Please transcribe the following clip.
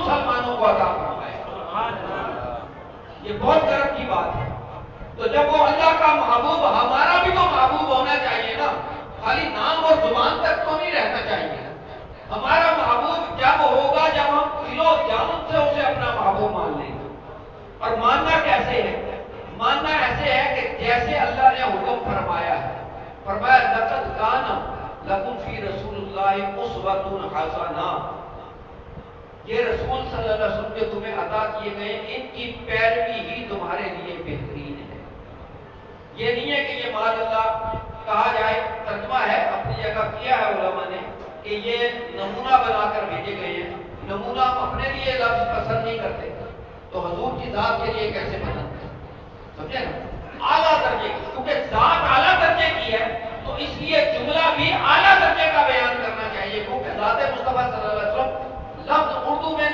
مسلمانوں کو عطا فرمائے. یہ بہت گرم کی بات ہے. تو جب وہ اللہ کا محبوب، ہمارا بھی تو محبوب ہونا چاہیے نا، خالی نام اور زبان تک تو نہیں رہنا چاہیے. ہمارا محبوب جب ہوگا جب ہم دل و جان سے اسے اپنا محبوب مان لیں گے. اور ماننا کیسے ہے؟ ماننا ایسے ہے کہ جیسے اللہ نے حکم فرمایا ہے. فرمایا لقد کان لکم فی رسول اللہ اسوۃ حسنہ. یہ رسول صلی اللہ علیہ وسلم جو تمہیں عطا کیے گئے، ان کی پیروی ہی تمہارے لیے بہترین ہے. یہ نہیں ہے کہ یہ معاذ اللہ کہا جائے، ترجمہ ہے اپنی جگہ کیا ہے علماء نے کہ یہ نمونہ بنا کر بھیجے گئے ہیں. نمونہ ہم اپنے لیے لفظ پسند نہیں کرتے تو حضور کی ذات کے لیے کیسے بناتے ہیں؟ سمجھے نا؟ اعلیٰ درجے کی، کیونکہ ذات اعلیٰ درجے کی ہے تو اس لیے جملہ بھی اعلیٰ درجے کا بیان کرنا چاہیے. کیونکہ ذات مصطفیٰ صلی اللہ علیہ وسلم لفظ اردو میں